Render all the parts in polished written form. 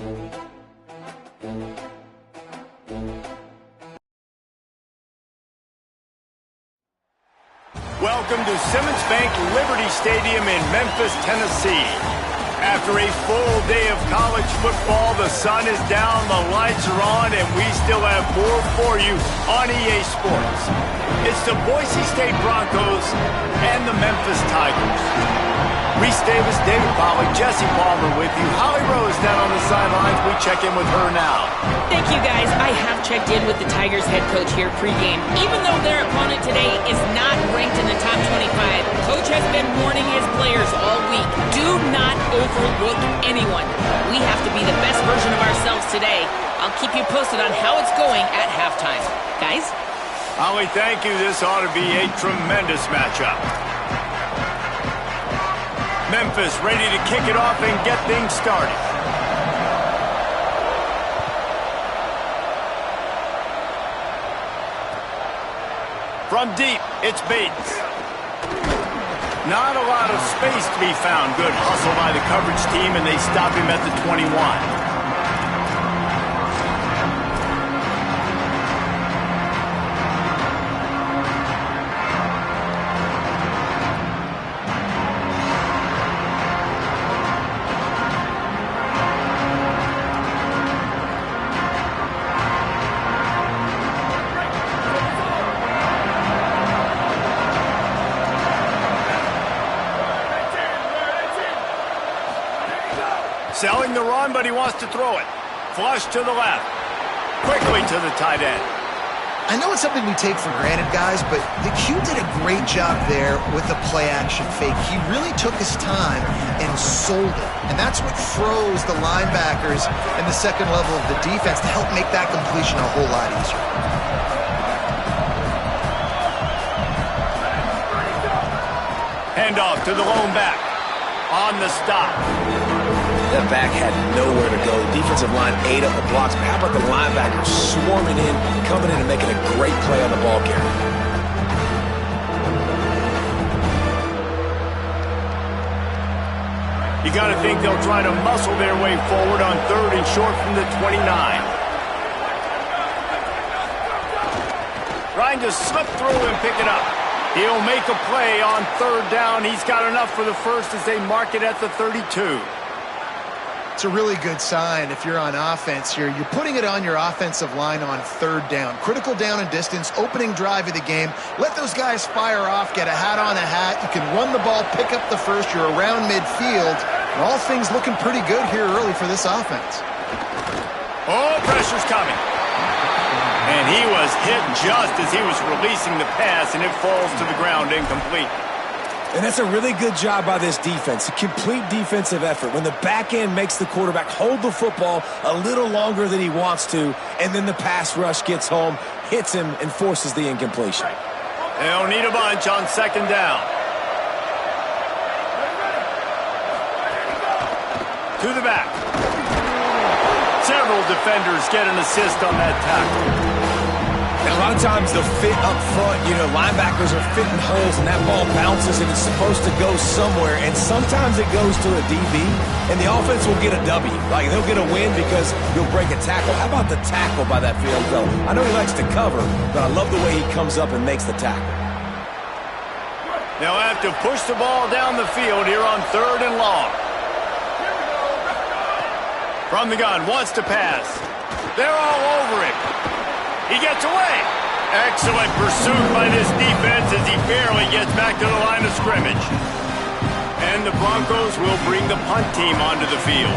Welcome to Simmons Bank Liberty Stadium in Memphis, Tennessee. After a full day of college football, the sun is down, the lights are on, and we still have more for you on EA Sports. It's the Boise State Broncos and the Memphis Tigers. Reese Davis, David Pollack, Jesse Palmer with you. Holly Rose down on the sidelines. We check in with her now. Thank you, guys. I have checked in with the Tigers head coach here pregame. Even though their opponent today is not ranked in the top 25, coach has been warning his players all week. Do not overlook anyone. We have to be the best version of ourselves today. I'll keep you posted on how it's going at halftime. Guys? Holly, thank you. This ought to be a tremendous matchup. Memphis ready to kick it off and get things started. From deep, it's Bates. Not a lot of space to be found. Good hustle by the coverage team, and they stop him at the 21. Selling the run, but he wants to throw it. Flush to the left. Quickly to the tight end. I know it's something we take for granted, guys, but the Q did a great job there with the play-action fake. He really took his time and sold it. And that's what froze the linebackers in the second level of the defense to help make that completion a whole lot easier. Handoff to the lone back. On the stop. That back had nowhere to go. The defensive line ate up the blocks. But how about the linebackers swarming in, coming in and making a great play on the ball carrier? You got to think they'll try to muscle their way forward on third and short from the 29. Trying to slip through and pick it up. He'll make a play on third down. He's got enough for the first as they mark it at the 32. It's a really good sign if you're on offense here. You're putting it on your offensive line on third down. Critical down and distance, opening drive of the game. Let those guys fire off, get a hat on a hat. You can run the ball, pick up the first. You're around midfield. And all things looking pretty good here early for this offense. Oh, pressure's coming. And he was hit just as he was releasing the pass, and it falls to the ground incomplete. And that's a really good job by this defense, a complete defensive effort. When the back end makes the quarterback hold the football a little longer than he wants to, and then the pass rush gets home, hits him, and forces the incompletion. They'll need a bunch on second down. To the back. Several defenders get an assist on that tackle. And a lot of times the fit up front, linebackers are fitting holes and that ball bounces and it's supposed to go somewhere. And sometimes it goes to a DB and the offense will get a W. Like they'll get a win because you'll break a tackle. How about the tackle by that field goal? I know he likes to cover, but I love the way he comes up and makes the tackle. They'll have to push the ball down the field here on third and long. From the gun, wants to pass. They're all over him. He gets away. Excellent pursuit by this defense as he barely gets back to the line of scrimmage. And the Broncos will bring the punt team onto the field.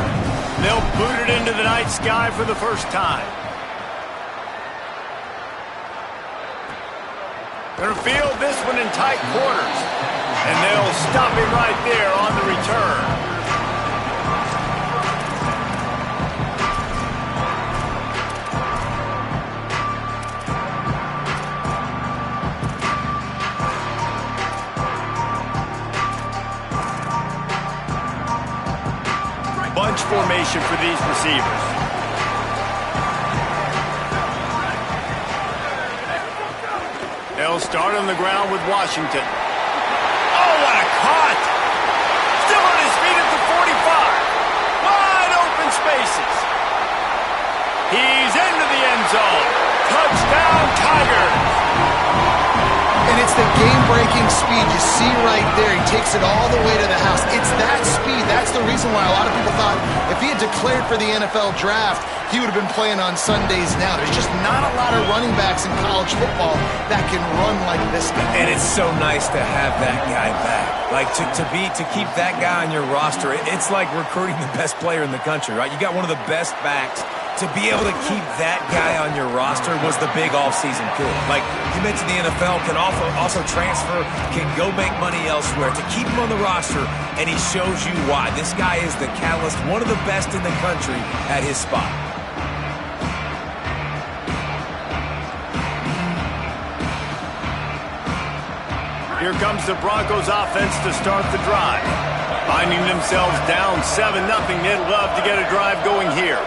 They'll boot it into the night sky for the first time. Going to field this one in tight quarters. And they'll stop him right there on the return. Bunch formation for these receivers. They'll start on the ground with Washington. Oh, what a cut! Still on his feet at the 45. Wide open spaces. He's into the end zone. Touchdown, Tigers. And it's the game-breaking speed you see right there. He takes it all the way to the house. It's that speed. That's the reason why a lot of people thought if he had declared for the NFL draft, he would have been playing on Sundays now. There's just not a lot of running backs in college football that can run like this guy. And it's so nice to have that guy back. Like, to keep that guy on your roster, it's like recruiting the best player in the country, right? You got one of the best backs. To be able to keep that guy on your roster was the big offseason coup. Like, you mentioned the NFL can also transfer, can go make money elsewhere. To keep him on the roster, and he shows you why. This guy is the catalyst, one of the best in the country at his spot. Here comes the Broncos offense to start the drive. Finding themselves down 7-0, they'd love to get a drive going here.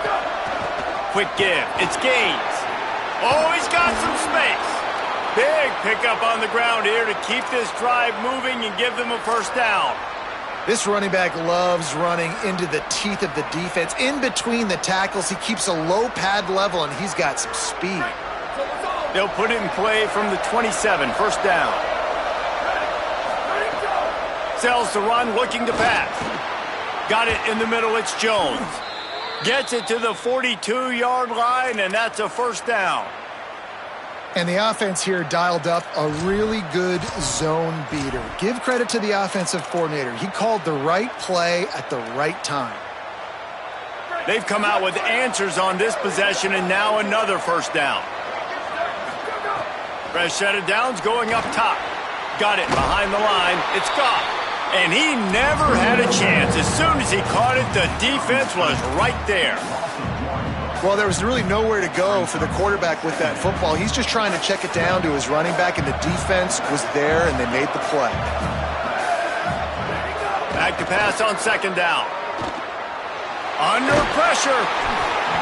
Quick give. It's Gaines. Oh, he's got some space. Big pickup on the ground here to keep this drive moving and give them a first down. This running back loves running into the teeth of the defense. In between the tackles, he keeps a low pad level, and he's got some speed. They'll put it in play from the 27, first down. Sells to run, looking to pass. Got it in the middle, it's Jones. Gets it to the 42-yard line, and that's a first down. And the offense here dialed up a really good zone beater. Give credit to the offensive coordinator. He called the right play at the right time. They've come out with answers on this possession, and now another first down. Fresh set of downs going up top. Got it behind the line. It's gone. And he never had a chance. As soon as he caught it, the defense was right there. Well, there was really nowhere to go for the quarterback with that football. He's just trying to check it down to his running back, and the defense was there, and they made the play. Back to pass on second down. Under pressure.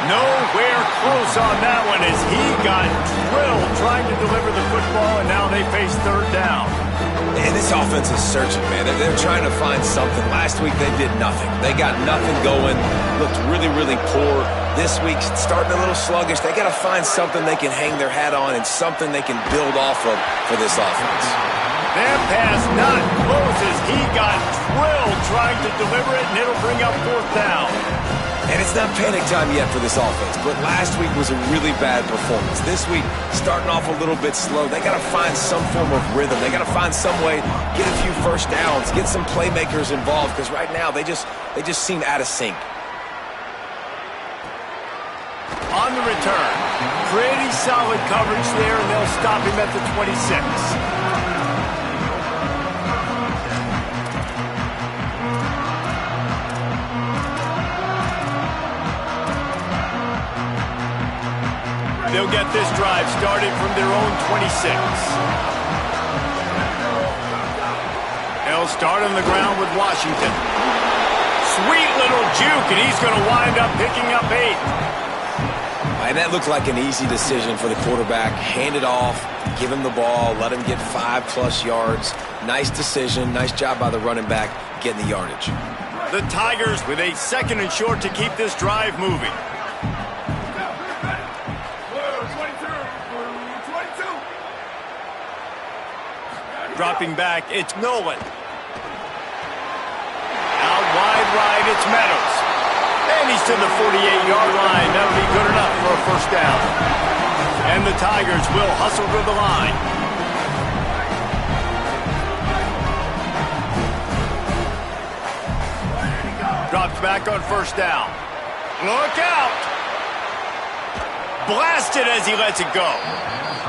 Nowhere close on that one as he got drilled trying to deliver the football, and now they face third down. And this offense is searching, man. They're trying to find something. Last week, they did nothing. They got nothing going, looked really, really poor. This week, starting a little sluggish. They got to find something they can hang their hat on and something they can build off of for this offense. That pass not close as he got drilled trying to deliver it, and it'll bring up fourth down. And it's not panic time yet for this offense, but last week was a really bad performance. This week, starting off a little bit slow. They got to find some form of rhythm. They got to find some way, get a few first downs, get some playmakers involved, because right now they just seem out of sync. On the return, pretty solid coverage there, and they'll stop him at the 26. They'll get this drive started from their own 26. They'll start on the ground with Washington. Sweet little juke, and he's going to wind up picking up 8. And that looked like an easy decision for the quarterback. Hand it off, give him the ball, let him get 5+ yards. Nice decision, nice job by the running back getting the yardage. The Tigers with a 2nd and short to keep this drive moving. Dropping back, it's Nolan. Out wide right, it's Meadows. And he's to the 48-yard line. That'll be good enough for a first down. And the Tigers will hustle to the line. Drops back on first down. Look out! Blasted as he lets it go.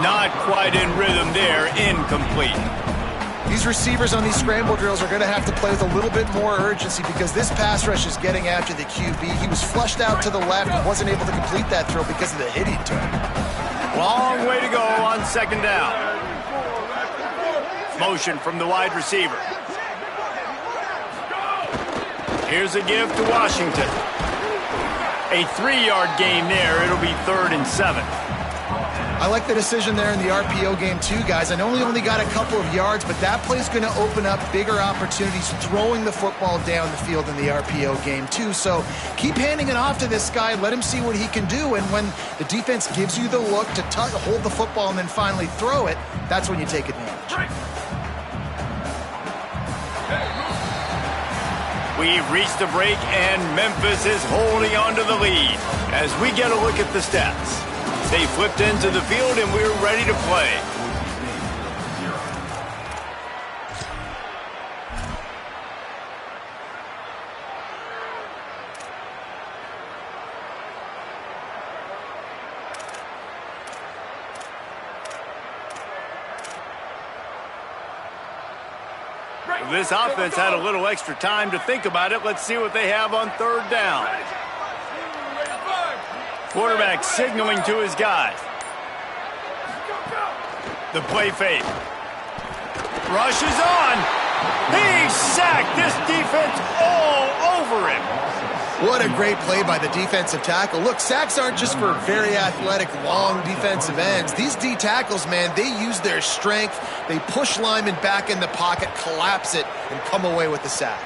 Not quite in rhythm there, incomplete. These receivers on these scramble drills are going to have to play with a little bit more urgency because this pass rush is getting after the QB. He was flushed out to the left and wasn't able to complete that throw because of the hit he took. Long way to go on second down. Motion from the wide receiver. Here's a give to Washington. A 3-yard gain there. It'll be 3rd and 7. I like the decision there in the RPO game too, guys. I know he only got a couple of yards, but that play's going to open up bigger opportunities throwing the football down the field in the RPO game too. So keep handing it off to this guy. Let him see what he can do. And when the defense gives you the look to hold the football and then finally throw it, that's when you take advantage. We've reached the break, and Memphis is holding on to the lead. As we get a look at the stats, they flipped into the field, and we're ready to play. This offense had a little extra time to think about it. Let's see what they have on third down. Quarterback signaling to his guys. The play fake. Rush is on. He's sacked. This defense all over him. What a great play by the defensive tackle. Look, sacks aren't just for very athletic, long defensive ends. These D tackles, man, they use their strength. They push linemen back in the pocket, collapse it, and come away with the sack.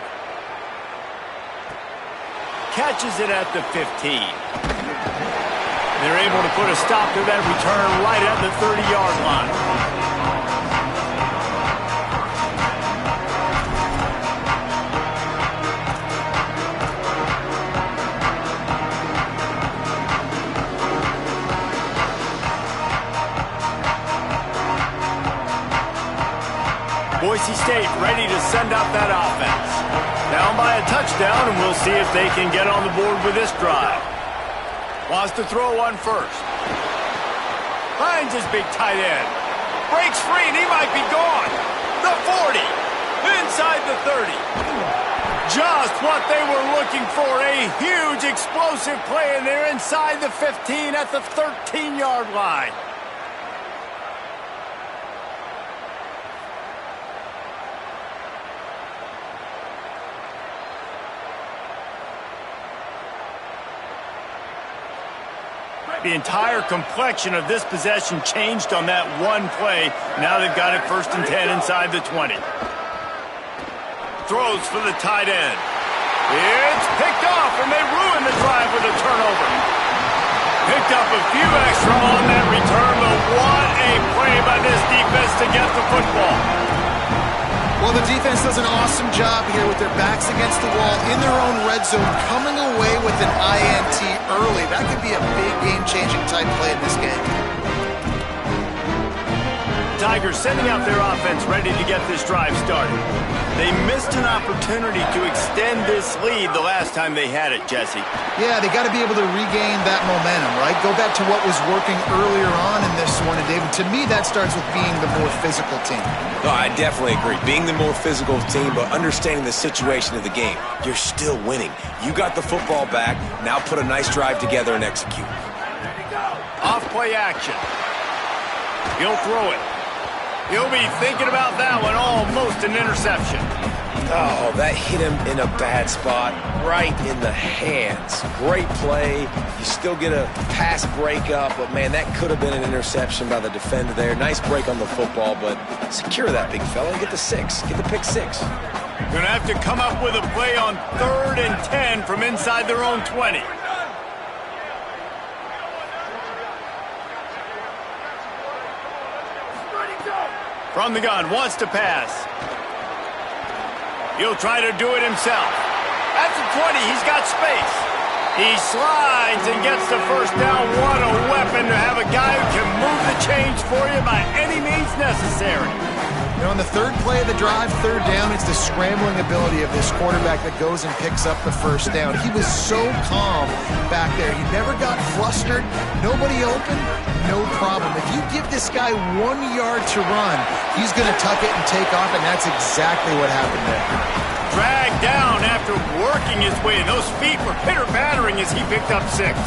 Catches it at the 15. They're able to put a stop to that return right at the 30-yard line. Boise State ready to send out that offense. Down by a touchdown, and we'll see if they can get on the board with this drive. Wants to throw one first. Finds his big tight end. Breaks free, and he might be gone. The 40. Inside the 30. Just what they were looking for. A huge explosive play, and they're inside the 15 at the 13-yard line. The entire complexion of this possession changed on that one play. Now they've got it 1st and 10 inside the 20. Throws for the tight end. It's picked off, and they ruin the drive with a turnover. Picked up a few extra on that return, but what a play by this defense to get the football. Well, the defense does an awesome job here with their backs against the wall in their own red zone, coming away with an INT early. That could be a big game-changing type play in this game. Tigers sending out their offense ready to get this drive started. They missed an opportunity to extend this lead the last time they had it, Jesse. Yeah, they got to be able to regain that momentum, right? Go back to what was working earlier on in this one. And, David, to me, that starts with being the more physical team. No, I definitely agree. Being the more physical team, but understanding the situation of the game. You're still winning. You got the football back. Now put a nice drive together and execute. Off play action. He'll throw it. He'll be thinking about that one. Almost an interception. Oh, that hit him in a bad spot, right in the hands. Great play. You still get a pass breakup, but, man, that could have been an interception by the defender there. Nice break on the football, but secure that big fella and get the 6. Get the pick 6. Going to have to come up with a play on 3rd and 10 from inside their own 20. From the gun, wants to pass. He'll try to do it himself. At the 20, he's got space. He slides and gets the first down. What a weapon to have a guy who can move the chains for you by any means necessary. You know, on the third play of the drive, 3rd down, it's the scrambling ability of this quarterback that goes and picks up the first down. He was so calm back there. He never got flustered. Nobody open, no problem. If you give this guy 1 yard to run, he's going to tuck it and take off, and that's exactly what happened there. Dragged down after working his way. Those feet were pitter-pattering as he picked up 6.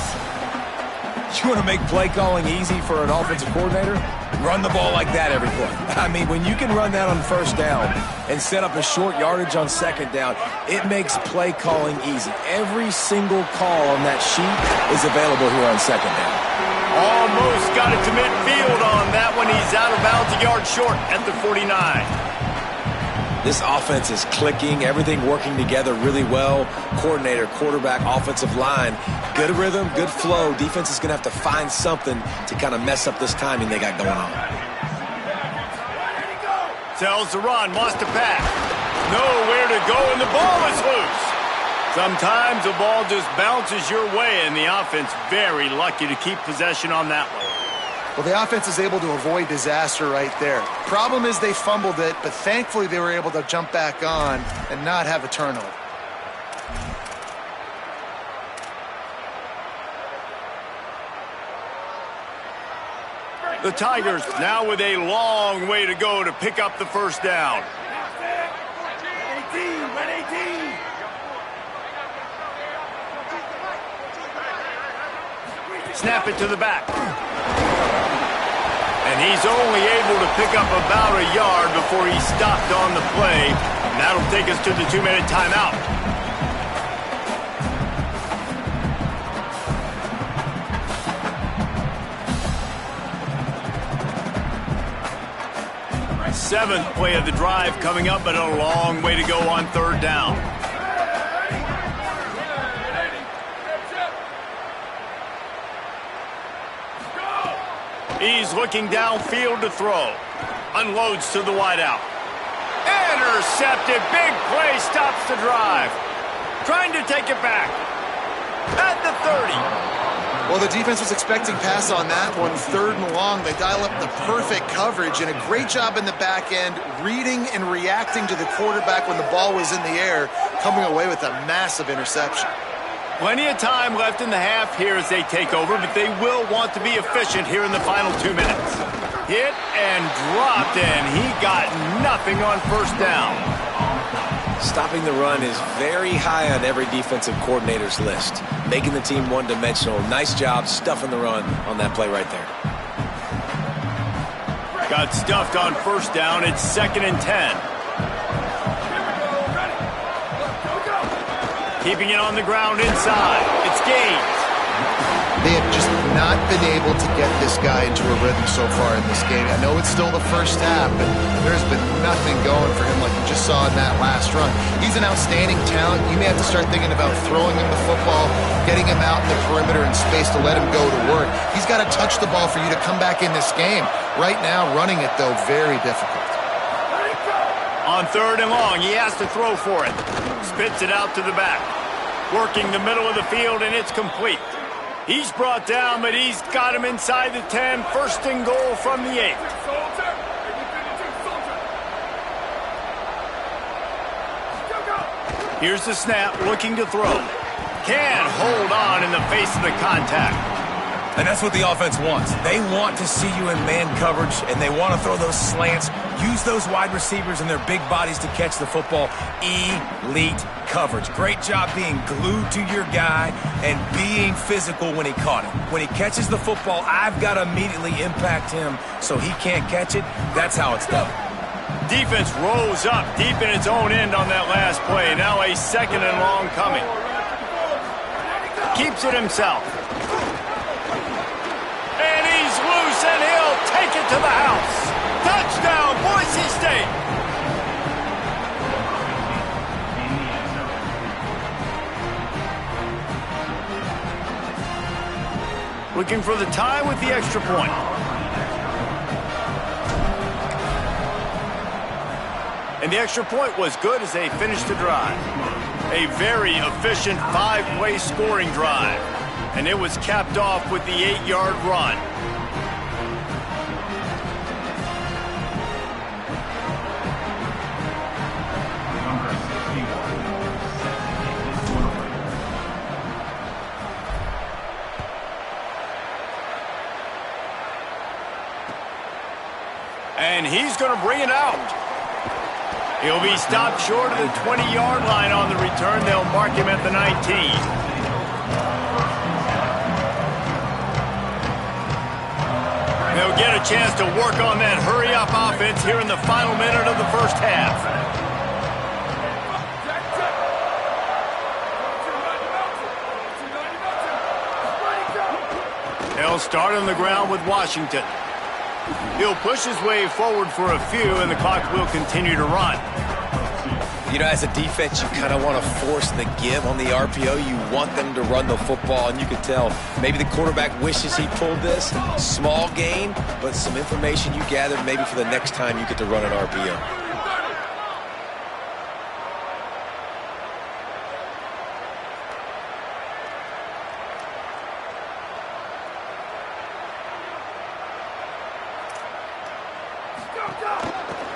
You want to make play calling easy for an offensive coordinator? Run the ball like that every play. I mean, when you can run that on 1st down and set up a short yardage on 2nd down, it makes play calling easy. Every single call on that sheet is available here on 2nd down. Almost got it to midfield on that one. He's out of bounds, a yard short at the 49. This offense is clicking, everything working together really well. Coordinator, quarterback, offensive line, good rhythm, good flow. Defense is going to have to find something to kind of mess up this timing they got going on. Tells the run, wants to pass. Nowhere to go, and the ball is loose. Sometimes the ball just bounces your way, and the offense very lucky to keep possession on that one. Well, the offense is able to avoid disaster right there. Problem is they fumbled it, but thankfully they were able to jump back on and not have a turnover. The Tigers now with a long way to go to pick up the first down. Snap it to the back. And he's only able to pick up about a yard before he stopped on the play. And that'll take us to the 2-minute timeout. Seventh play of the drive coming up, but a long way to go on third down. He's looking downfield to throw. Unloads to the wideout. Intercepted. Big play stops the drive. Trying to take it back. At the 30. Well, the defense was expecting pass on that one. 3rd and long. They dial up the perfect coverage and a great job in the back end, reading and reacting to the quarterback when the ball was in the air, coming away with a massive interception. Plenty of time left in the half here as they take over, but they will want to be efficient here in the final 2 minutes. Hit and dropped, and he got nothing on first down. Stopping the run is very high on every defensive coordinator's list. Making the team one-dimensional. Nice job stuffing the run on that play right there. Got stuffed on first down. It's 2nd and 10. Keeping it on the ground inside. It's gained. They have just not been able to get this guy into a rhythm so far in this game. I know it's still the first half, but there's been nothing going for him like you just saw in that last run. He's an outstanding talent. You may have to start thinking about throwing him the football, getting him out in the perimeter in space to let him go to work. He's got to touch the ball for you to come back in this game. Right now, running it, though, very difficult. On 3rd and long, he has to throw for it. Spits it out to the back. Working the middle of the field, and it's complete. He's brought down, but he's got him inside the 10. 1st and goal from the 8. Here's the snap, looking to throw. Can't hold on in the face of the contact. And that's what the offense wants. They want to see you in man coverage, and they want to throw those slants, use those wide receivers and their big bodies to catch the football. Elite coverage. Great job being glued to your guy and being physical when he caught him. When he catches the football, I've got to immediately impact him so he can't catch it. That's how it's done. Defense rolls up deep in its own end on that last play. Now a 2nd and long coming. Keeps it himself. And he's loose, and he'll take it to the house. Touchdown, Boise State. Looking for the tie with the extra point. And the extra point was good as they finished the drive. A very efficient 5-play scoring drive. And it was capped off with the 8-yard run. And he's going to bring it out. He'll be stopped short of the 20-yard line on the return. They'll mark him at the 19. They'll get a chance to work on that hurry-up offense here in the final minute of the first half. They'll start on the ground with Washington. He'll push his way forward for a few, and the clock will continue to run. You know, as a defense, you kind of want to force the give on the RPO. You want them to run the football, and you can tell maybe the quarterback wishes he pulled this. Small gain, but some information you gathered maybe for the next time you get to run an RPO.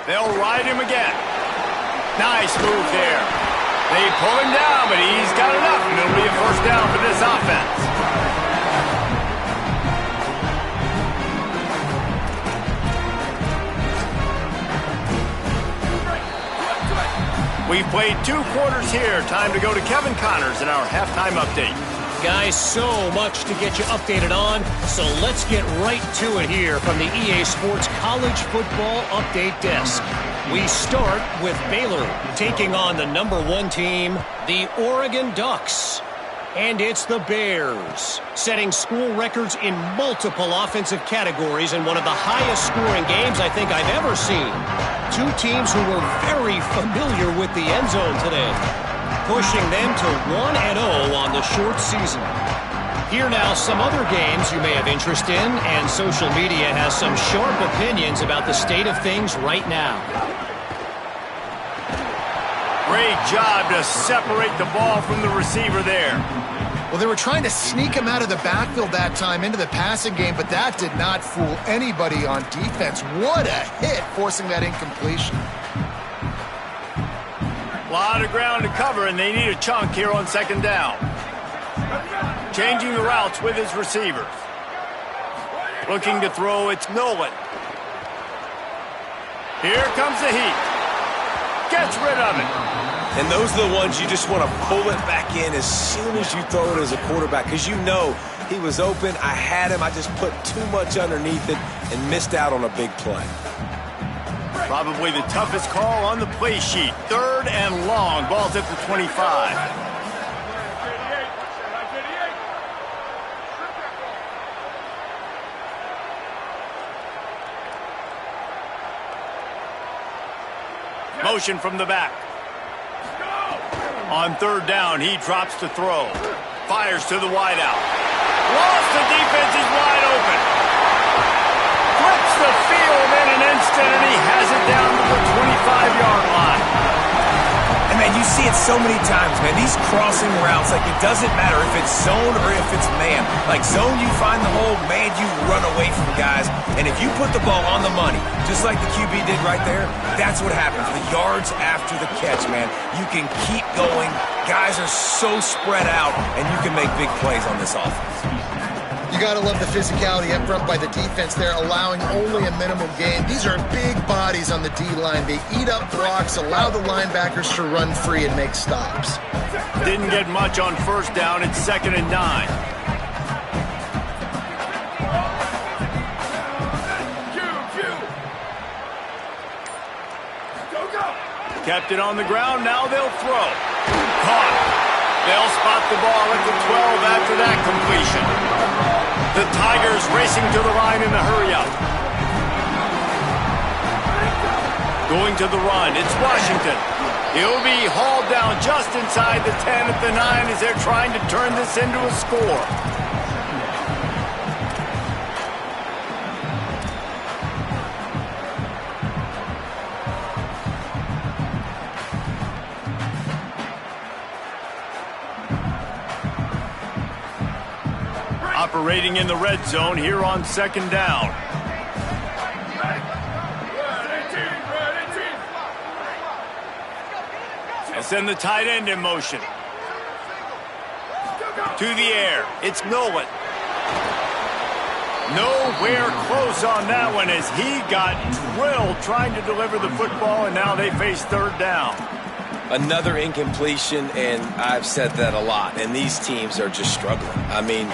They'll ride him again. Nice move there. They pull him down, but he's got enough, and it'll be a first down for this offense. We've played 2 quarters here. Time to go to Kevin Connors in our halftime update. Guys, so much to get you updated on, so let's get right to it here from the EA Sports College Football Update Desk. We start with Baylor taking on the #1 team, the Oregon Ducks. And it's the Bears, setting school records in multiple offensive categories in one of the highest scoring games I think I've ever seen. 2 teams who were very familiar with the end zone today, pushing them to 1-0 on the short season. Here now, some other games you may have interest in, and social media has some sharp opinions about the state of things right now. Great job to separate the ball from the receiver there. Well, they were trying to sneak him out of the backfield that time into the passing game, but that did not fool anybody on defense. What a hit, forcing that incompletion. A lot of ground to cover, and they need a chunk here on second down. Changing the routes with his receivers. Looking to throw, it's Nolan. Here comes the heat. Gets rid of it. And those are the ones you just want to pull it back in as soon as you throw it as a quarterback, because you know he was open, I had him, I just put too much underneath it and missed out on a big play. Probably the toughest call on the play sheet. 3rd and long. Ball's at the 25. Motion from the back. On 3rd down, he drops to throw. Fires to the wideout. Lost, the defense is wide open. Flips the field in an instant, and he has it down to the 25-yard line. And, man, you see it so many times, man. These crossing routes, like, it doesn't matter if it's zone or if it's man. Like, zone, you find the hole. Man, you run away from guys. And if you put the ball on the money, just like the QB did right there, that's what happens. The yards after the catch, man. You can keep going. Guys are so spread out, and you can make big plays on this offense. You got to love the physicality up front by the defense there, allowing only a minimum gain. These are big bodies on the D-line. They eat up blocks, allow the linebackers to run free and make stops. Didn't get much on 1st down. It's 2nd and 9. Kept it on the ground. Now they'll throw. Caught. They'll spot the ball at the 12 after that completion. The Tigers racing to the line in the hurry-up. Going to the run. It's Washington. He'll be hauled down just inside the 10 at the 9 as they're trying to turn this into a score. Operating in the red zone here on 2nd down. They'll send the tight end in motion. To the air. It's Nolan. Nowhere close on that one as he got drilled trying to deliver the football, and now they face 3rd down. Another incompletion, and I've said that a lot, and these teams are just struggling. I mean,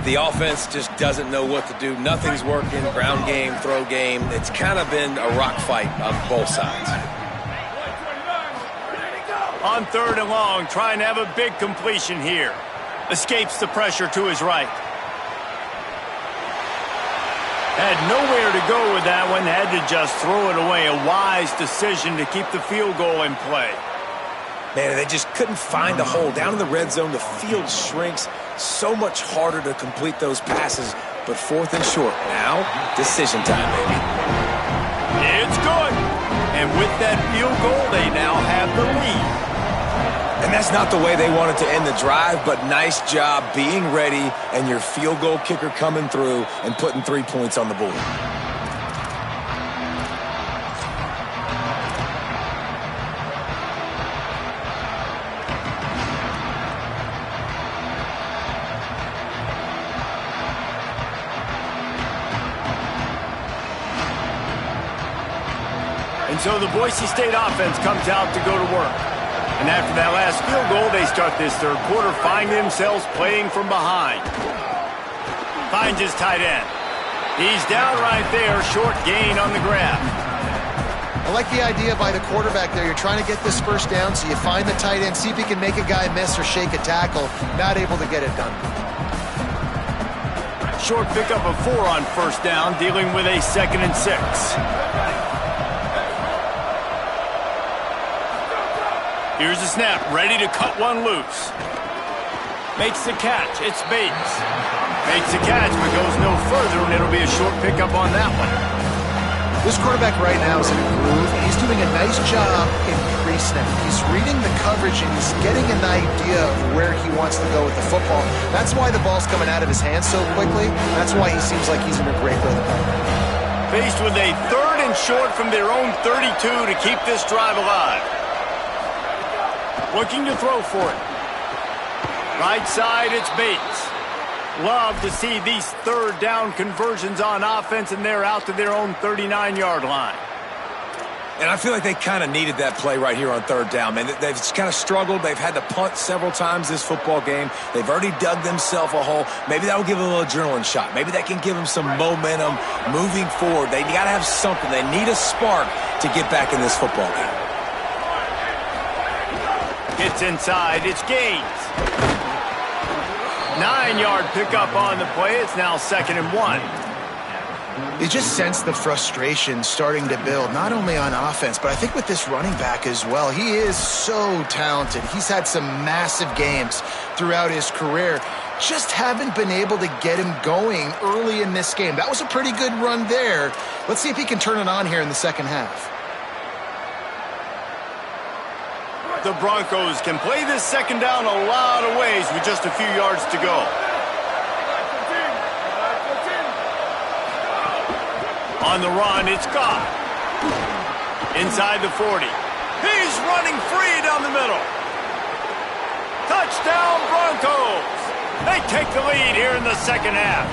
the offense just doesn't know what to do. Nothing's working. Ground game, throw game. It's kind of been a rock fight on both sides. On 3rd and long, trying to have a big completion here. Escapes the pressure to his right. Had nowhere to go with that one. Had to just throw it away. A wise decision to keep the field goal in play. Man, they just couldn't find a hole. Down in the red zone, the field shrinks. So much harder to complete those passes. But 4th and short. Now, decision time, baby. It's good. And with that field goal, they now have the lead. And that's not the way they wanted to end the drive, but nice job being ready and your field goal kicker coming through and putting 3 points on the board. And so the Boise State offense comes out to go to work. And after that last field goal, they start this third quarter, finding themselves playing from behind. Finds his tight end. He's down right there, short gain on the grab. I like the idea by the quarterback there. You're trying to get this first down, so you find the tight end, see if he can make a guy miss or shake a tackle. Not able to get it done. Short pickup of 4 on first down, dealing with a 2nd and 6. Here's the snap, ready to cut one loose. Makes the catch, it's Bates. Makes the catch, but goes no further, and it'll be a short pickup on that one. This quarterback right now is in a groove, and he's doing a nice job in pre-snap. He's reading the coverage, and he's getting an idea of where he wants to go with the football. That's why the ball's coming out of his hands so quickly. That's why he seems like he's in a great rhythm. Faced with a 3rd and short from their own 32 to keep this drive alive. Looking to throw for it. Right side, it's Bates. Love to see these 3rd down conversions on offense, and they're out to their own 39-yard line. And I feel like they kind of needed that play right here on 3rd down, man. They've kind of struggled. They've had to punt several times this football game. They've already dug themselves a hole. Maybe that will give them a little adrenaline shot. Maybe that can give them some momentum moving forward. They got to have something. They need a spark to get back in this football game. It's inside, it's Gaines. 9-yard pickup on the play. It's now 2nd and 1. You just sense the frustration starting to build, not only on offense, but I think with this running back as well. He is so talented. He's had some massive games throughout his career. Just haven't been able to get him going early in this game. That was a pretty good run there. Let's see if he can turn it on here in the second half. The Broncos can play this 2nd down a lot of ways with just a few yards to go. On the run, it's Goff. Inside the 40. He's running free down the middle. Touchdown, Broncos! They take the lead here in the second half.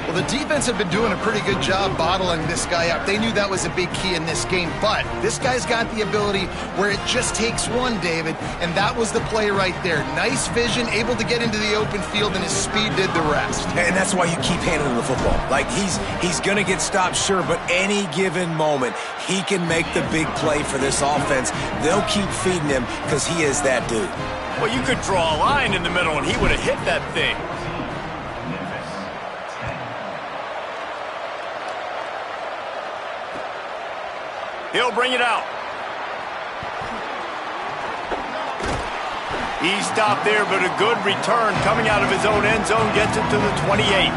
Well, the defense have been doing a pretty good job bottling this guy up. They knew that was a big key in this game, but this guy's got the ability where it just takes one, David, and that was the play right there. Nice vision, able to get into the open field, and his speed did the rest. And that's why you keep handling the football. Like, he's going to get stopped, sure, but any given moment, he can make the big play for this offense. They'll keep feeding him because he is that dude. Well, you could draw a line in the middle, and he would have hit that thing. He'll bring it out. He stopped there, but a good return coming out of his own end zone gets it to the 28.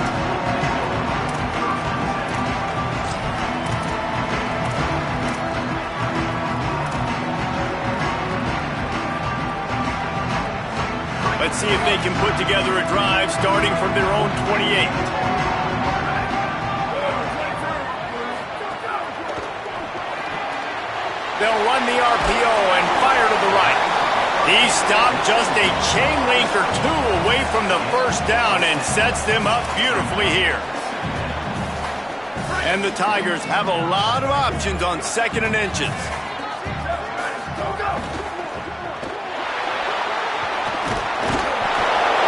Let's see if they can put together a drive starting from their own 28. They'll run the RPO and fire to the right. He stopped just a chain link or two away from the first down and sets them up beautifully here. And the Tigers have a lot of options on 2nd and inches.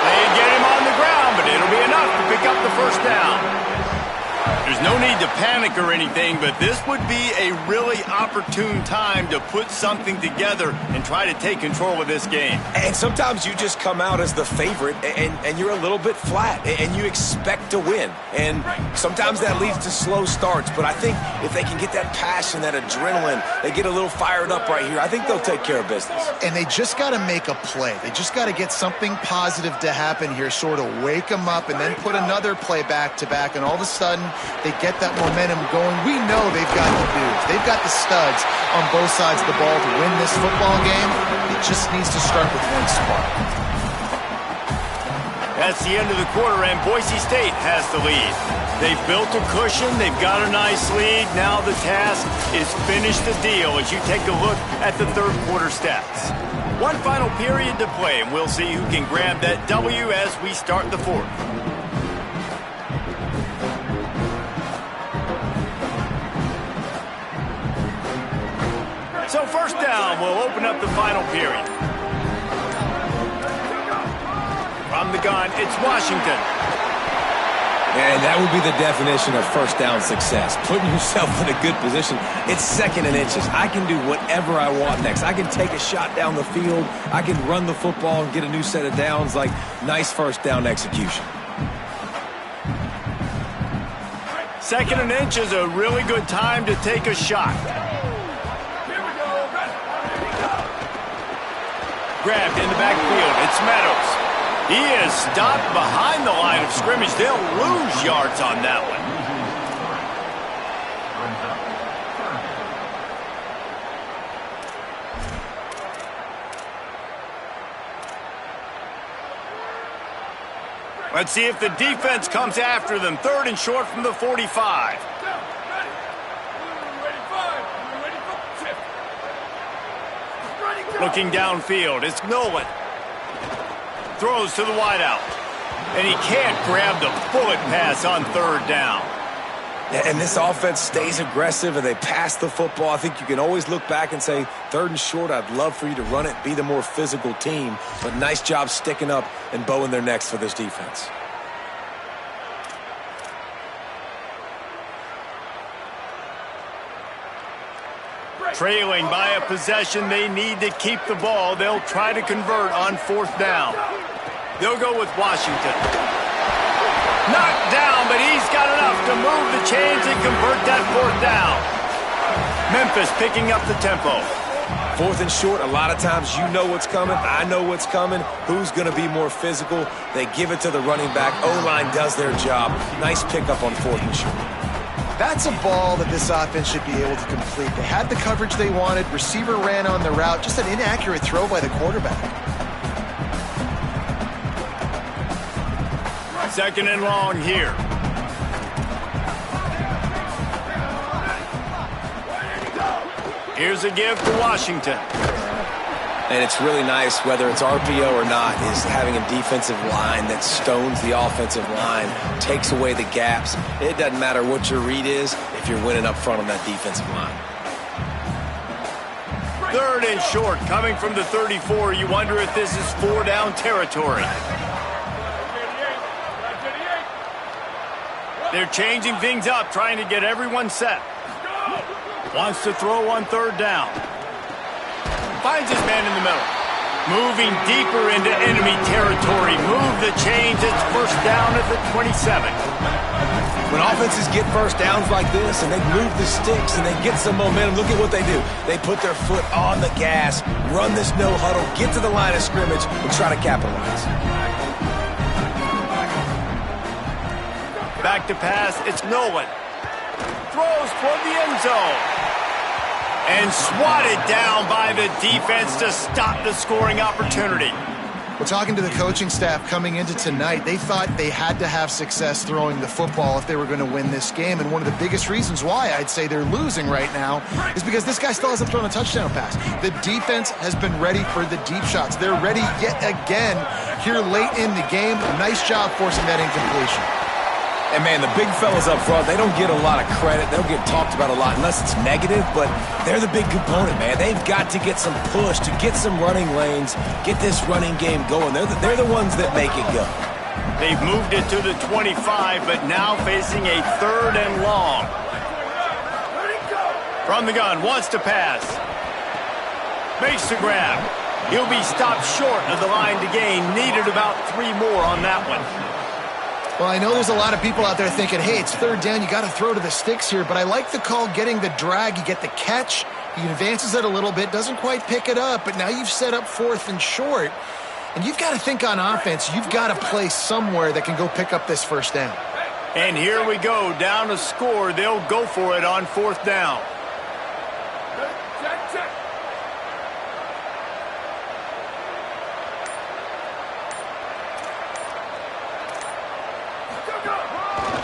They get him on the ground, but it'll be enough to pick up the first down. There's no need to panic or anything, but this would be a really opportune time to put something together and try to take control of this game. And sometimes you just come out as the favorite, and you're a little bit flat, and you expect to win. And sometimes that leads to slow starts, but I think if they can get that passion, that adrenaline, they get a little fired up right here, I think they'll take care of business. And they just got to make a play. They just got to get something positive to happen here, sort of wake them up, and then put another play back-to-back, and all of a sudden they get that momentum going. We know they've got the dudes. They've got the studs on both sides of the ball to win this football game. It just needs to start with one spark. That's the end of the quarter, and Boise State has the lead. They've built a cushion. They've got a nice lead. Now the task is finish the deal as you take a look at the third quarter stats. One final period to play, and we'll see who can grab that W as we start the fourth. So first down, we'll open up the final period. From the gun, it's Washington. And that would be the definition of first down success. Putting yourself in a good position. It's 2nd and inches. I can do whatever I want next. I can take a shot down the field. I can run the football and get a new set of downs. Like, nice first down execution. 2nd and inch is a really good time to take a shot. Grabbed in the backfield. It's Meadows. He is stopped behind the line of scrimmage. They'll lose yards on that one. Let's see if the defense comes after them. 3rd and short from the 45. Looking downfield, it's Nolan. Throws to the wideout. And he can't grab the bullet pass on 3rd down. And this offense stays aggressive and they pass the football. I think you can always look back and say, 3rd and short, I'd love for you to run it, be the more physical team. But nice job sticking up and bowing their necks for this defense. Trailing by a possession, they need to keep the ball. They'll try to convert on 4th down. They'll go with Washington. Knocked down, but he's got enough to move the chains and convert that 4th down. Memphis picking up the tempo. 4th and short, a lot of times you know what's coming. I know what's coming. Who's going to be more physical? They give it to the running back. O-line does their job. Nice pickup on 4th and short. That's a ball that this offense should be able to complete. They had the coverage they wanted. Receiver ran on the route. Just an inaccurate throw by the quarterback. 2nd and long here. Here's a give to Washington. And it's really nice, whether it's RPO or not, is having a defensive line that stones the offensive line, takes away the gaps. It doesn't matter what your read is if you're winning up front on that defensive line. 3rd and short, coming from the 34. You wonder if this is 4-down territory. They're changing things up, trying to get everyone set. Wants to throw on 3rd down. Finds his man in the middle. Moving deeper into enemy territory. Move the chains. It's 1st down at the 27. When offenses get first downs like this and they move the sticks and they get some momentum, look at what they do. They put their foot on the gas, run this no huddle, get to the line of scrimmage, and try to capitalize. Back to pass. It's Nolan. Throws toward the end zone. And swatted down by the defense to stop the scoring opportunity. We're talking to the coaching staff coming into tonight. They thought they had to have success throwing the football if they were going to win this game. And one of the biggest reasons why I'd say they're losing right now is because this guy still hasn't thrown a touchdown pass. The defense has been ready for the deep shots. They're ready yet again here late in the game. Nice job forcing that incompletion. And, man, the big fellas up front, they don't get a lot of credit. They don't get talked about a lot unless it's negative, but they're the big component, man. They've got to get some push, to get some running lanes, get this running game going. They're the ones that make it go. They've moved it to the 25, but now facing a 3rd and long. From the gun, wants to pass. Makes the grab. He'll be stopped short of the line to gain. Needed about 3 more on that one. Well, I know there's a lot of people out there thinking, hey, it's 3rd down, you got to throw to the sticks here, but I like the call getting the drag. You get the catch, he advances it a little bit, doesn't quite pick it up, but now you've set up 4th and short, and you've got to think on offense, you've got to play somewhere that can go pick up this 1st down. And here we go, down a score. They'll go for it on 4th down.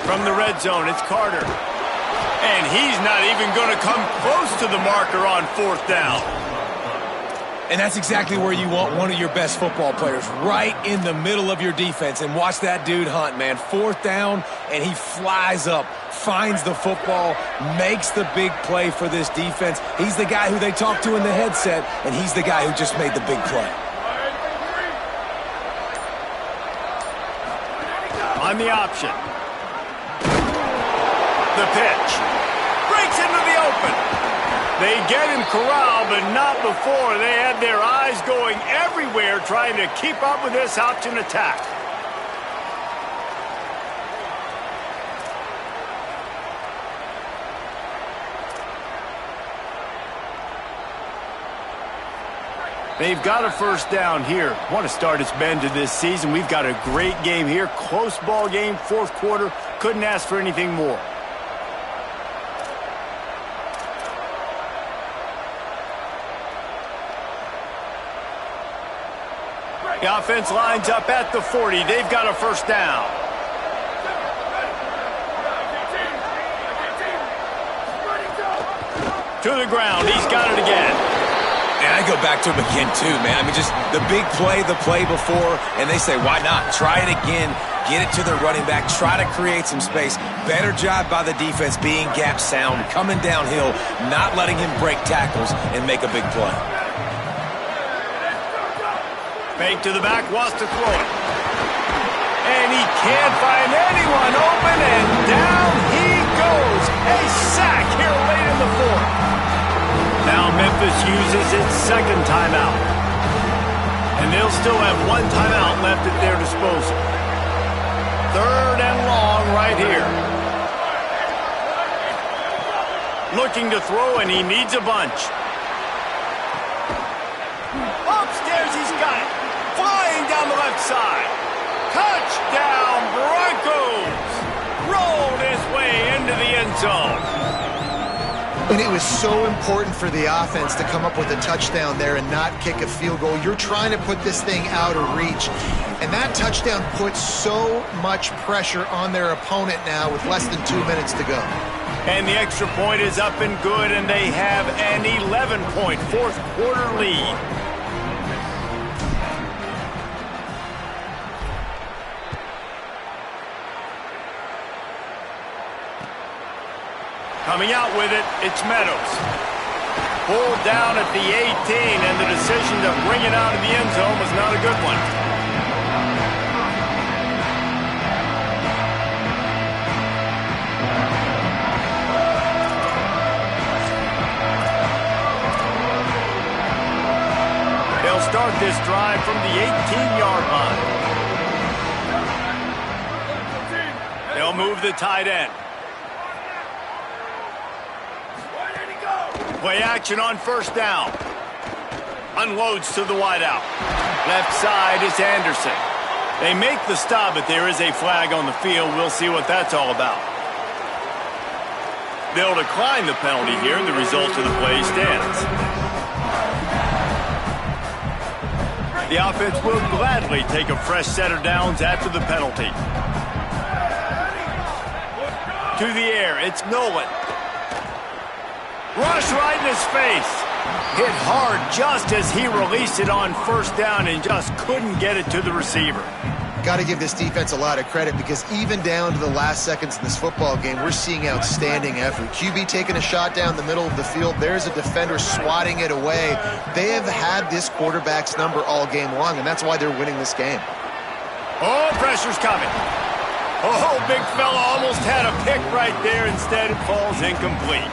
From the red zone, it's Carter. And he's not even going to come close to the marker on 4th down. And that's exactly where you want one of your best football players, right in the middle of your defense. And watch that dude hunt, man. 4th down, and he flies up, finds the football, makes the big play for this defense. He's the guy who they talk to in the headset, and he's the guy who just made the big play. On the option. The pitch. Breaks into the open. They get him corralled, but not before. They had their eyes going everywhere trying to keep up with this option attack. They've got a 1st down here. Want to start its bend to this season. We've got a great game here. Close ball game, 4th quarter. Couldn't ask for anything more. The offense lines up at the 40. They've got a 1st down. To the ground. He's got it again. And I go back to him again, too, man. I mean, just the big play, the play before, and they say, why not? Try it again. Get it to the running back. Try to create some space. Better job by the defense being gap sound, coming downhill, not letting him break tackles and make a big play. Fake to the back, wants to throw it. And he can't find anyone open, and down he goes. A sack here late in the 4th. Now Memphis uses its 2nd timeout. And they'll still have 1 timeout left at their disposal. 3rd and long right here. Looking to throw, and he needs a bunch. Upstairs, he's got it. Flying down the left side. Touchdown, Broncos! Rolled his way into the end zone. And it was so important for the offense to come up with a touchdown there and not kick a field goal. You're trying to put this thing out of reach. And that touchdown puts so much pressure on their opponent now with less than 2 minutes to go. And the extra point is up and good, and they have an 11-point 4th quarter lead. Coming out with it, it's Meadows. Pulled down at the 18, and the decision to bring it out of the end zone was not a good one. They'll start this drive from the 18-yard line. They'll move the tight end. Play action on 1st down. Unloads to the wideout. Left side is Anderson. They make the stop, but there is a flag on the field. We'll see what that's all about. They'll decline the penalty here, and the result of the play stands. The offense will gladly take a fresh set of downs after the penalty. To the air, it's Nolan. Rush right in his face. Hit hard just as he released it on 1st down and just couldn't get it to the receiver. Got to give this defense a lot of credit because even down to the last seconds in this football game, we're seeing outstanding effort. QB taking a shot down the middle of the field. There's a defender swatting it away. They have had this quarterback's number all game long, and that's why they're winning this game. Oh, pressure's coming. Oh, big fella almost had a pick right there. Instead, it falls incomplete.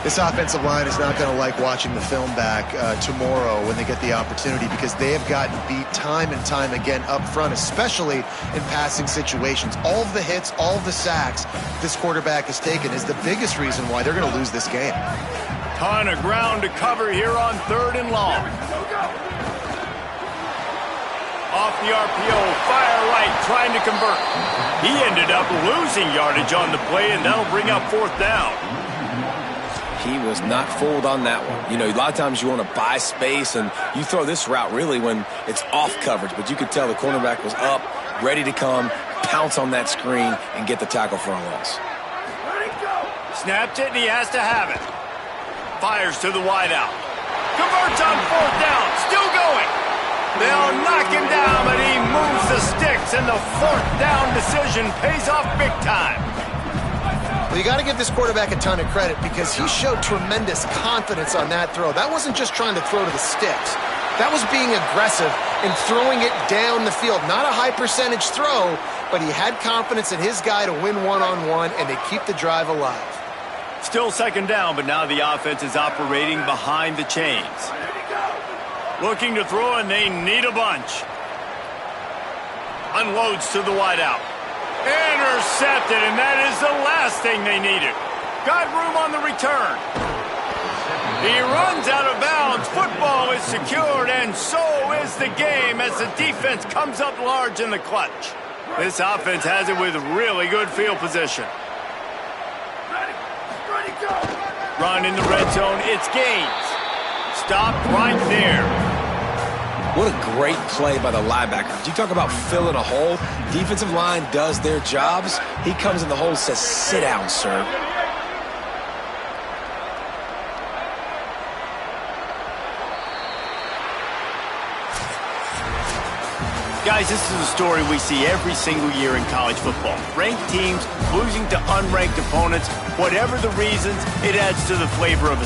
This offensive line is not going to like watching the film back tomorrow when they get the opportunity, because they have gotten beat time and time again up front, especially in passing situations. All of the hits, all of the sacks this quarterback has taken is the biggest reason why they're going to lose this game. Ton of ground to cover here on 3rd and long. Off the RPO, fire right, trying to convert. He ended up losing yardage on the play, and that'll bring up 4th down. He was not fooled on that one. You know, a lot of times you want to buy space, and you throw this route really when it's off coverage. But you could tell the cornerback was up, ready to come, pounce on that screen, and get the tackle for a loss. Snapped it, and he has to have it. Fires to the wideout. Converts on 4th down. Still going. They'll knock him down, but he moves the sticks, and the 4th down decision pays off big time. Well, you got to give this quarterback a ton of credit, because he showed tremendous confidence on that throw. That wasn't just trying to throw to the sticks. That was being aggressive and throwing it down the field. Not a high percentage throw, but he had confidence in his guy to win one-on-one and to keep the drive alive. Still 2nd down, but now the offense is operating behind the chains. Looking to throw, and they need a bunch. Unloads to the wideout. Intercepted, and that is the last thing they needed. Got room on the return. He runs out of bounds. Football is secured, and so is the game as the defense comes up large in the clutch. This offense has it with really good field position. Run in the red zone. It's Gaines. Stopped right there. What a great play by the linebacker. You talk about filling a hole. Defensive line does their jobs. He comes in the hole and says, "Sit down, sir." Guys, this is a story we see every single year in college football. Ranked teams losing to unranked opponents. Whatever the reasons, it adds to the flavor of a